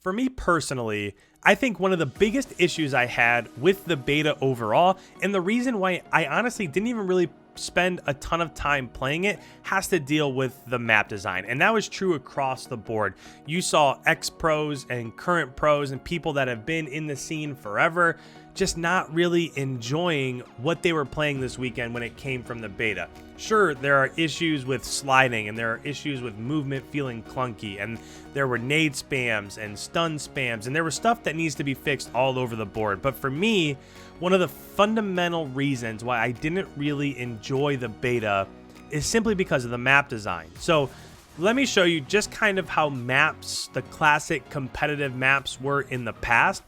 For me personally, I think one of the biggest issues I had with the beta overall, and the reason why I honestly didn't even really spend a ton of time playing it, has to deal with the map design. And that was true across the board. You saw ex-pros and current pros and people that have been in the scene forever just not really enjoying what they were playing this weekend when it came from the beta. Sure, there are issues with sliding and there are issues with movement feeling clunky, and there were nade spams and stun spams, and there was stuff that needs to be fixed all over the board. But for me, one of the fundamental reasons why I didn't really enjoy the beta is simply because of the map design. So let me show you just kind of how maps, the classic competitive maps, were in the past,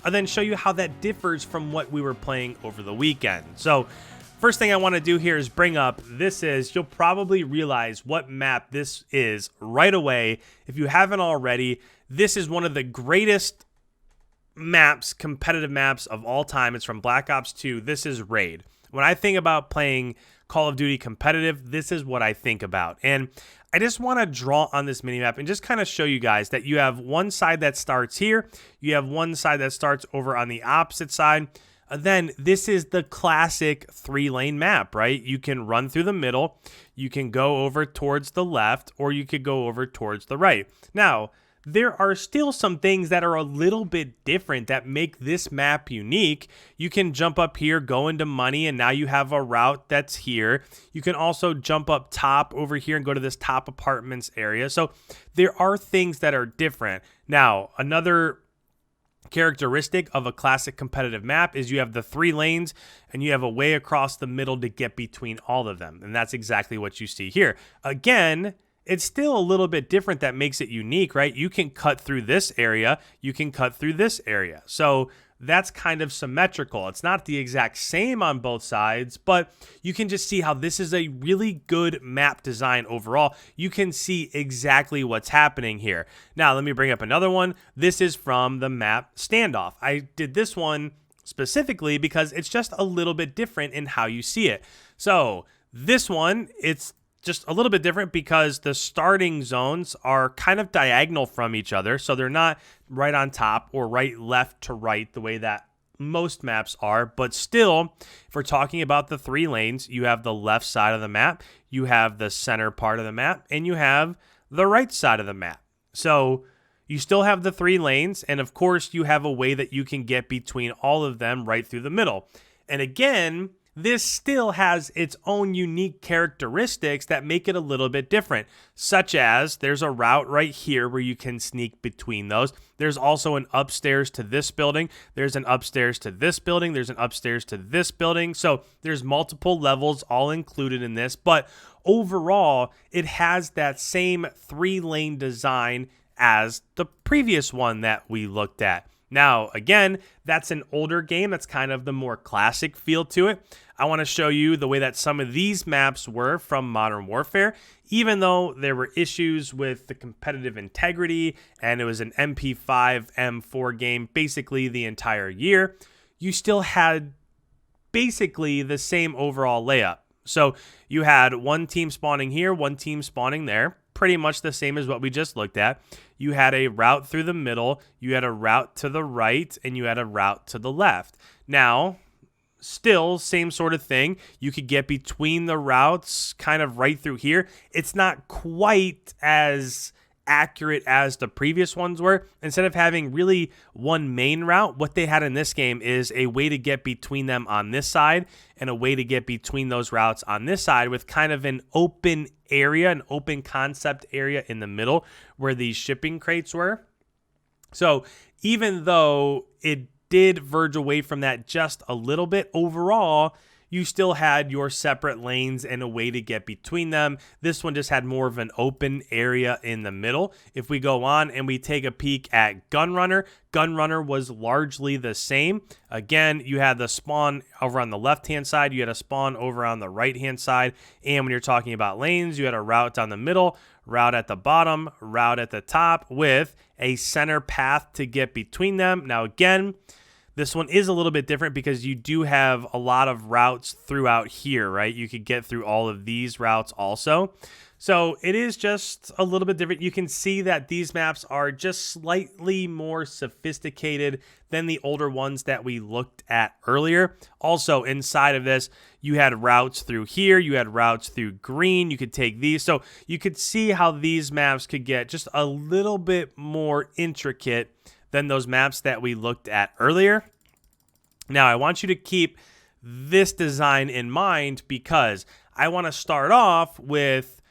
and then show you how that differs from what we were playing over the weekend. So first thing I want to do here is bring up, you'll probably realize what map this is right away. If you haven't already, this is one of the greatest maps, competitive maps of all time. It's from Black Ops 2. This is Raid. When I think about playing Call of Duty competitive, this is what I think about. And I just want to draw on this minimap and just kind of show you guys that you have one side that starts here. You have one side that starts over on the opposite side. Then this is the classic 3-lane map, right? You can run through the middle, you can go over towards the left, or you could go over towards the right. Now, there are still some things that are a little bit different that make this map unique. You can jump up here, go into money, and now you have a route that's here. You can also jump up top over here and go to this top apartments area. So there are things that are different. Now, another characteristic of a classic competitive map is you have the 3 lanes and you have a way across the middle to get between all of them. And that's exactly what you see here. Again, it's still a little bit different that makes it unique, right? You can cut through this area, you can cut through this area. So that's kind of symmetrical. It's not the exact same on both sides, but you can just see how this is a really good map design overall. You can see exactly what's happening here. Now, let me bring up another one. This is from the map Standoff. I did this one specifically because it's just a little bit different in how you see it. So this one, it's just a little bit different because the starting zones are kind of diagonal from each other. So they're not right on top or right left to right the way that most maps are. But still, if we're talking about the 3 lanes, you have the left side of the map, you have the center part of the map, and you have the right side of the map. So you still have the 3 lanes, and of course you have a way that you can get between all of them right through the middle. And again, this still has its own unique characteristics that make it a little bit different, such as there's a route right here where you can sneak between those. There's also an upstairs to this building. There's an upstairs to this building. There's an upstairs to this building. So there's multiple levels all included in this, but overall, it has that same 3-lane design as the previous one that we looked at. Now, again, that's an older game. That's kind of the more classic feel to it. I want to show you the way that some of these maps were from Modern Warfare. Even though there were issues with the competitive integrity and it was an MP5 M4 game basically the entire year, you still had basically the same overall layup. So you had one team spawning here, one team spawning there, pretty much the same as what we just looked at. You had a route through the middle, you had a route to the right, and you had a route to the left. Now, still same sort of thing. You could get between the routes kind of right through here. It's not quite as accurate as the previous ones were. Instead of having really one main route, what they had in this game is a way to get between them on this side and a way to get between those routes on this side with kind of an open area, an open concept area in the middle where these shipping crates were. So even though it did verge away from that just a little bit, overall, you still had your separate lanes and a way to get between them. This one just had more of an open area in the middle. If we go on and we take a peek at Gunrunner, Gunrunner was largely the same. Again, you had the spawn over on the left-hand side. You had a spawn over on the right-hand side. And when you're talking about lanes, you had a route down the middle, route at the bottom, route at the top with a center path to get between them. Now, again, this one is a little bit different because you do have a lot of routes throughout here, right? You could get through all of these routes also. So it is just a little bit different. You can see that these maps are just slightly more sophisticated than the older ones that we looked at earlier. Also, inside of this, you had routes through here. You had routes through green. You could take these. So you could see how these maps could get just a little bit more intricate than those maps that we looked at earlier. Now, I want you to keep this design in mind because I want to start off with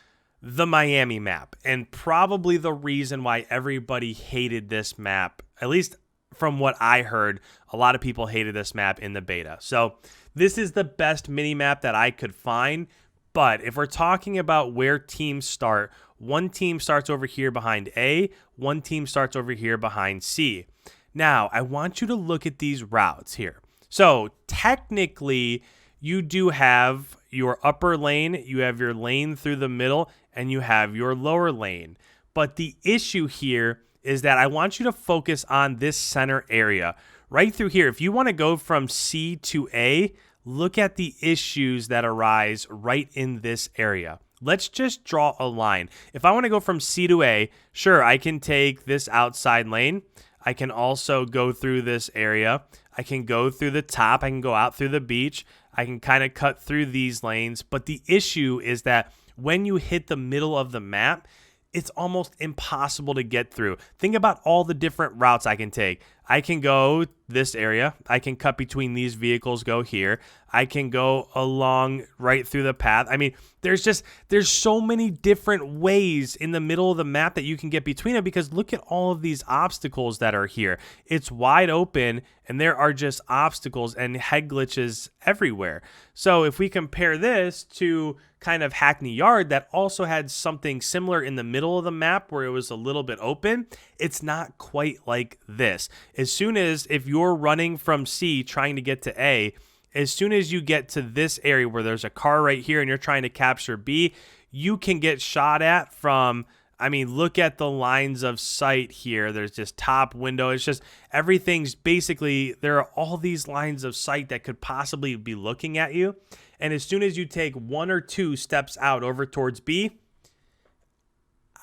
the Miami map, and probably the reason why everybody hated this map, at least from what I heard, a lot of people hated this map in the beta. So this is the best mini map that I could find. But if we're talking about where teams start, one team starts over here behind A, one team starts over here behind C. Now, I want you to look at these routes here. So technically, you do have your upper lane, you have your lane through the middle, and you have your lower lane. But the issue here is that I want you to focus on this center area. Right through here, if you want to go from C to A, look at the issues that arise right in this area. Let's just draw a line. If I want to go from C to A, sure, I can take this outside lane. I can also go through this area. I can go through the top. I can go out through the beach. I can kind of cut through these lanes. But the issue is that when you hit the middle of the map, it's almost impossible to get through. Think about all the different routes I can take. I can go this area. I can cut between these vehicles, go here. I can go along right through the path. I mean, there's so many different ways in the middle of the map that you can get between them, because look at all of these obstacles that are here. It's wide open and there are just obstacles and head glitches everywhere. So if we compare this to kind of Hackney Yard that also had something similar in the middle of the map where it was a little bit open, it's not quite like this. As soon as, if you're running from C trying to get to A, as soon as you get to this area where there's a car right here and you're trying to capture B, you can get shot at from, I mean, look at the lines of sight here. There's just top window. It's just everything's basically, there are all these lines of sight that could possibly be looking at you. And as soon as you take one or two steps out over towards B,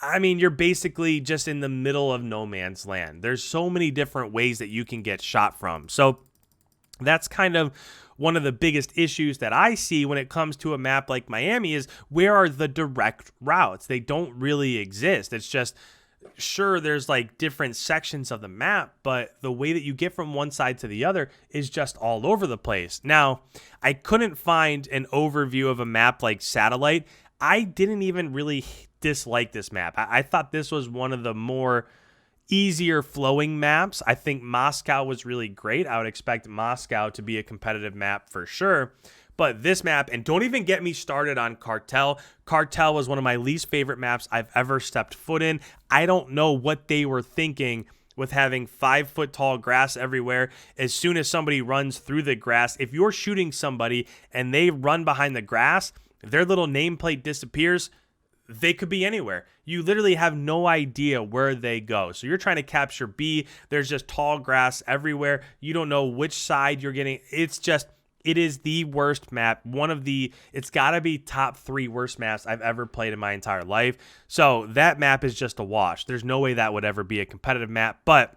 I mean, you're basically just in the middle of no man's land. There's so many different ways that you can get shot from. So that's kind of one of the biggest issues that I see when it comes to a map like Miami is, where are the direct routes? They don't really exist. It's just, sure, there's like different sections of the map, but the way that you get from one side to the other is just all over the place. Now, I couldn't find an overview of a map like Satellite. I didn't even really dislike this map. I thought this was one of the more easier flowing maps. I think Moscow was really great. I would expect Moscow to be a competitive map for sure. But this map, and don't even get me started on Cartel. Cartel was one of my least favorite maps I've ever stepped foot in. I don't know what they were thinking with having 5-foot tall grass everywhere. As soon as somebody runs through the grass, if you're shooting somebody and they run behind the grass, their little nameplate disappears, they could be anywhere. You literally have no idea where they go. So you're trying to capture B. There's just tall grass everywhere. You don't know which side you're getting. It is the worst map. It's got to be top 3 worst maps I've ever played in my entire life. So that map is just a wash. There's no way that would ever be a competitive map. But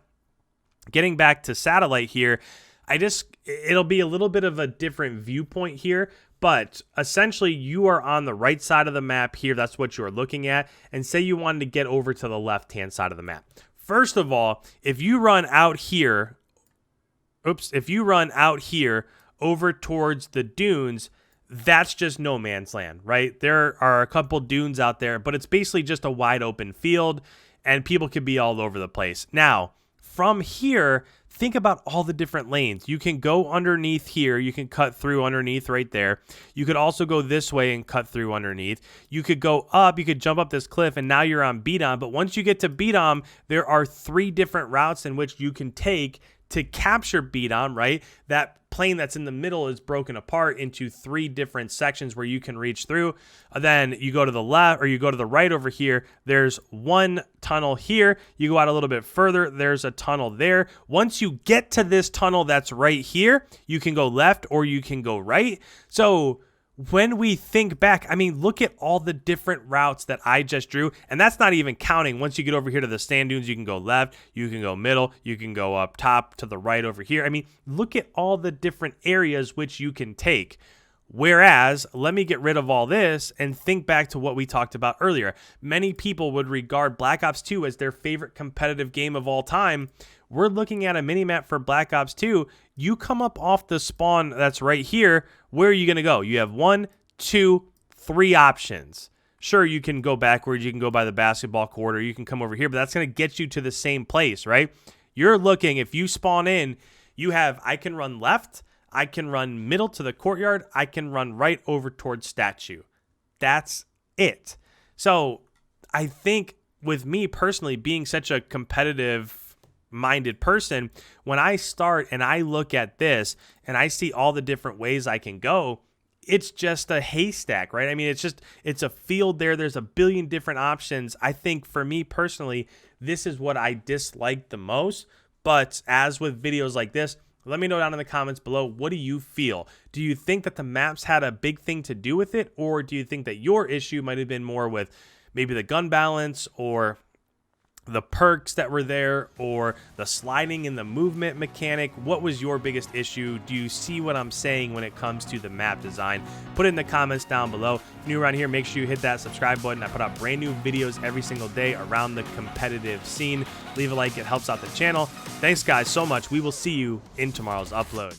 getting back to Satellite here, it'll be a little bit of a different viewpoint here. But essentially, you are on the right side of the map here. That's what you're looking at. And say you wanted to get over to the left-hand side of the map. First of all, if you run out here over towards the dunes, that's just no man's land, right? There are a couple dunes out there, but it's basically just a wide open field, and people could be all over the place. Now, from here, think about all the different lanes. You can go underneath here. You can cut through underneath right there. You could also go this way and cut through underneath. You could go up. You could jump up this cliff, and now you're on Beedom. But once you get to Beedom, there are 3 different routes in which you can take to capture Beedom, right? That plane that's in the middle is broken apart into 3 different sections where you can reach through. Then you go to the left, or you go to the right over here. There's one tunnel here. You go out a little bit further. There's a tunnel there. Once you get to this tunnel that's right here, you can go left or you can go right. So when we think back, I mean, look at all the different routes that I just drew. And that's not even counting. Once you get over here to the sand dunes, you can go left, you can go middle, you can go up top to the right over here. I mean, look at all the different areas which you can take. Whereas, let me get rid of all this and think back to what we talked about earlier. Many people would regard Black Ops 2 as their favorite competitive game of all time. We're looking at a minimap for Black Ops 2. You come up off the spawn that's right here. Where are you going to go? You have 1, 2, 3 options. Sure, you can go backwards. You can go by the basketball court, or you can come over here, but that's going to get you to the same place, right? You're looking, if you spawn in, you have, I can run left, I can run middle to the courtyard, I can run right over towards statue. That's it. So I think with me personally being such a competitive minded person, when I start and I look at this and I see all the different ways I can go, it's just a haystack, right? I mean, it's a field there. There's a billion different options. I think for me personally, this is what I dislike the most. But as with videos like this, let me know down in the comments below, what do you feel? Do you think that the maps had a big thing to do with it? Or do you think that your issue might have been more with maybe the gun balance, or the perks that were there, or the sliding and the movement mechanic? What was your biggest issue? Do you see what I'm saying when it comes to the map design? Put it in the comments down below. If you're new around here, make sure you hit that subscribe button. I put out brand new videos every single day around the competitive scene. Leave a like, it helps out the channel. Thanks guys so much. We will see you in tomorrow's upload.